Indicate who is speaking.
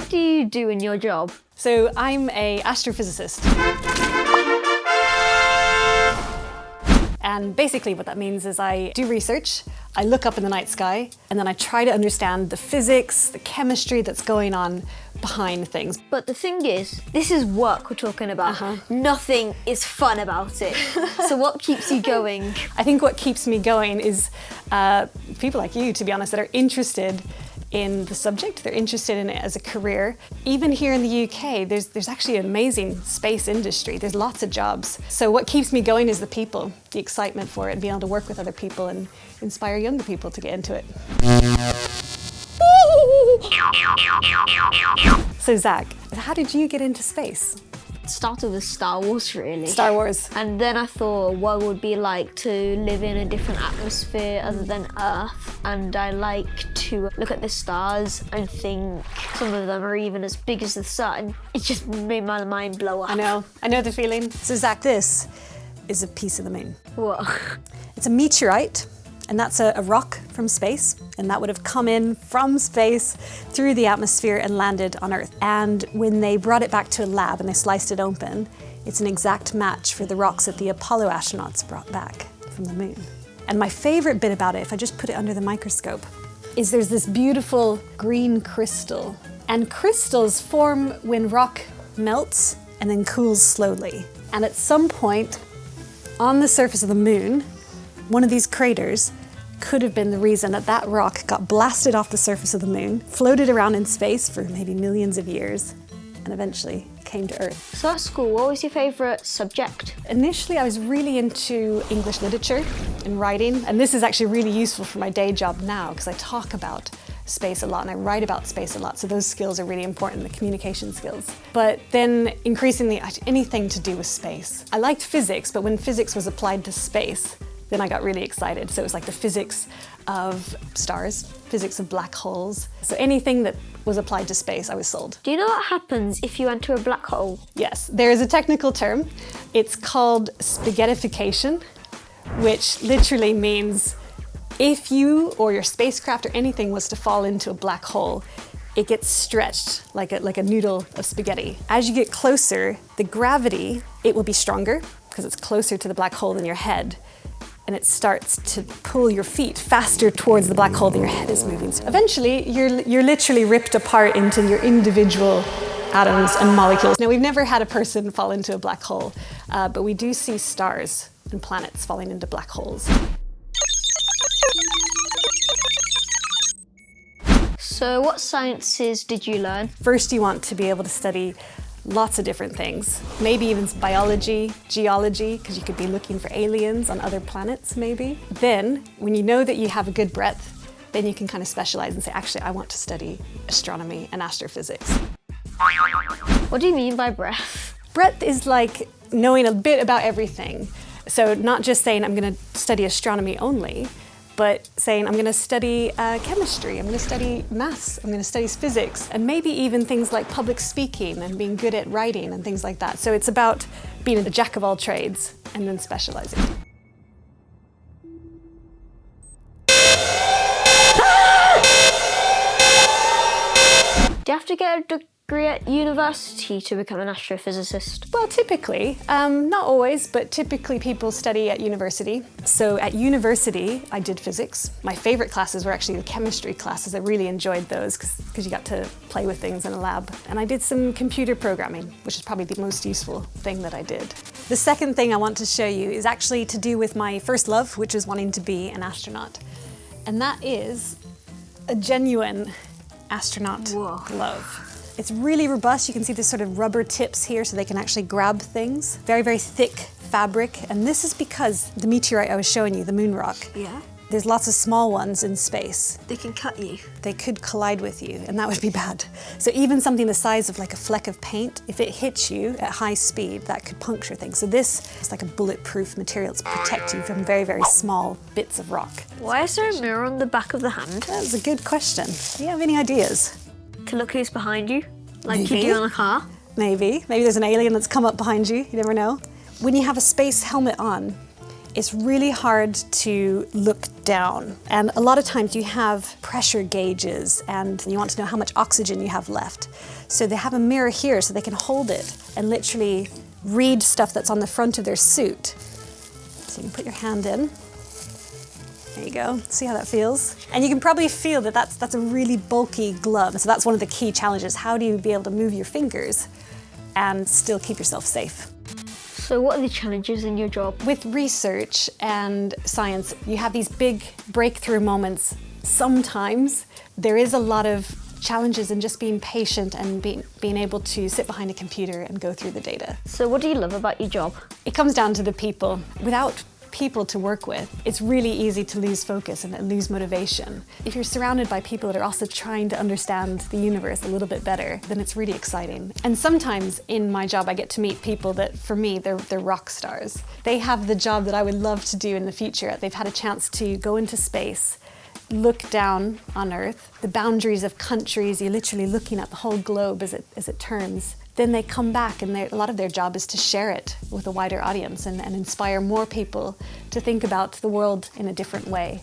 Speaker 1: What do you do in your job?
Speaker 2: So I'm an astrophysicist. And basically what that means is I do research, I look up in the night sky, and then I try to understand the physics, the chemistry that's going on behind things.
Speaker 1: But the thing is, this is work we're talking about. Nothing is fun about it. So what keeps you going?
Speaker 2: I think what keeps me going is people like you, to be honest, that are interested in the subject. They're interested in it as a career. Even here in the UK, there's actually an amazing space industry. There's lots of jobs. So what keeps me going is the people, the excitement for it, and being able to work with other people and inspire younger people to get into it. So Zach, how did you get into space?
Speaker 1: It started with Star Wars, really.
Speaker 2: Star Wars.
Speaker 1: And then I thought what it would be like to live in a different atmosphere other than Earth. And I like to look at the stars and think some of them are even as big as the sun. It just made my mind blow up.
Speaker 2: I know the feeling. So Zach, this is a piece of the moon.
Speaker 1: What?
Speaker 2: It's a meteorite, and that's a rock from space, and that would have come in from space through the atmosphere and landed on Earth. And when they brought it back to a lab and they sliced it open, it's an exact match for the rocks that the Apollo astronauts brought back from the moon. And my favorite bit about it, if I just put it under the microscope, is there's this beautiful green crystal. And crystals form when rock melts and then cools slowly. And at some point on the surface of the moon, one of these craters could have been the reason that that rock got blasted off the surface of the moon, floated around in space for maybe millions of years, and eventually came to Earth.
Speaker 1: So at school, what was your favourite subject?
Speaker 2: Initially, I was really into English literature and writing, and this is actually really useful for my day job now because I talk about space a lot and I write about space a lot, so those skills are really important, the communication skills. But then increasingly, anything to do with space. I liked physics, but when physics was applied to space, then I got really excited. So it was like the physics of stars, physics of black holes. So anything that was applied to space, I was sold.
Speaker 1: Do you know what happens if you enter a black hole?
Speaker 2: Yes, there is a technical term. It's called Spaghettification, which literally means if you or your spacecraft or anything was to fall into a black hole, it gets stretched like a noodle of spaghetti. As you get closer, the gravity, it will be stronger because it's closer to the black hole than your head. And it starts to pull your feet faster towards the black hole than your head is moving. So eventually, you're literally ripped apart into your individual atoms and molecules. Now, we've never had a person fall into a black hole, but we do see stars and planets falling into black holes.
Speaker 1: So what sciences did you learn?
Speaker 2: First, you want to be able to study lots of different things. Maybe even biology, geology, because you could be looking for aliens on other planets, maybe. Then, when you know that you have a good breadth, then you can kind of specialize and say, actually, I want to study astronomy and astrophysics.
Speaker 1: What do you mean by breadth?
Speaker 2: Breadth is like knowing a bit about everything. So not just saying I'm going to study astronomy only, but saying I'm going to study chemistry, I'm going to study maths, I'm going to study physics, and maybe even things like public speaking and being good at writing and things like that. So it's about being a jack of all trades and then specializing.
Speaker 1: Do you have to get a degree at university to become an astrophysicist?
Speaker 2: Well, typically, not always, but typically people study at university. So at university, I did physics. My favorite classes were actually the chemistry classes. I really enjoyed those because you got to play with things in a lab. And I did some computer programming, which is probably the most useful thing that I did. The second thing I want to show you is actually to do with my first love, which is wanting to be an astronaut. And that is a genuine astronaut glove. It's really robust. You can see the sort of rubber tips here so they can actually grab things. Very, very thick fabric. And this is because the meteorite I was showing you, the moon rock, there's lots of small ones in space.
Speaker 1: They can cut you.
Speaker 2: They could collide with you, and that would be bad. So even something the size of like a fleck of paint, if it hits you at high speed, that could puncture things. So this is like a bulletproof material to protect you from very, very small bits of rock.
Speaker 1: Why is there a mirror on the back of the hand?
Speaker 2: That's a good question. Do you have any ideas?
Speaker 1: To look who's behind you, like
Speaker 2: Maybe.
Speaker 1: you do on a car.
Speaker 2: Maybe there's an alien that's come up behind you, you never know. When you have a space helmet on, it's really hard to look down. And a lot of times you have pressure gauges and you want to know how much oxygen you have left. So they have a mirror here so they can hold it and literally read stuff that's on the front of their suit. So you can put your hand in. There you go. See how that feels? And you can probably feel that that's a really bulky glove. So that's one of the key challenges. How do you be able to move your fingers and still keep yourself safe?
Speaker 1: So what are the challenges in your job?
Speaker 2: With research and science, you have these big breakthrough moments. Sometimes there is a lot of challenges in just being patient and being able to sit behind a computer and go through the data.
Speaker 1: So what do you love about your job?
Speaker 2: It comes down to the people. Without people to work with, it's really easy to lose focus and lose motivation. If you're surrounded by people that are also trying to understand the universe a little bit better, then it's really exciting. And sometimes in my job I get to meet people that, for me, they're rock stars. They have the job that I would love to do in the future. They've had a chance to go into space, look down on Earth, the boundaries of countries, you're literally looking at the whole globe as it turns. Then they come back and a lot of their job is to share it with a wider audience and inspire more people to think about the world in a different way.